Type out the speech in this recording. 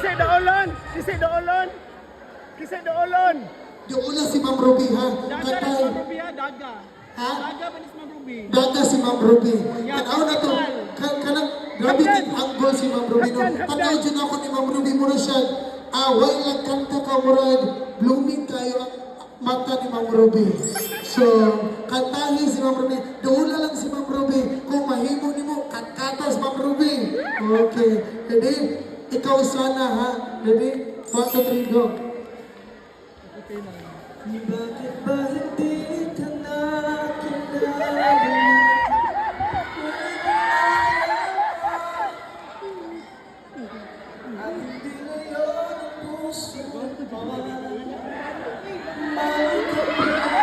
Kisay doolon! Kisay doolon! Kisay doolon! Yung una si Ma'am Ruby, ha? Daga na si Katay. Ma'am Ruby ha, daga. Ha? Daga pa ni si Ma'am Ruby. Daga si Ma'am Ruby. Yeah, Tanaw na to. physical. Kanang grabe Hagdan. din anggol si Ma'am Ruby. No? Hagdan, hagdan. Tanaw dyan ako ni Ma'am Ruby muna siya. Away lang kanta ka murag. Blooming kayo ang mata ni Ma'am Ruby. So, kantahin si Ma'am Ruby. Doon lang si Ma'am Ruby. Kung mahimo ni mo, kantatas Ma'am Ruby. Okay. Ready? Ikaw sana, ha? Ready? 1, 2, 3, go. Bakit ba hindi ka na kinabalik? At hindi ngayon ang puso ko mahal ka pa.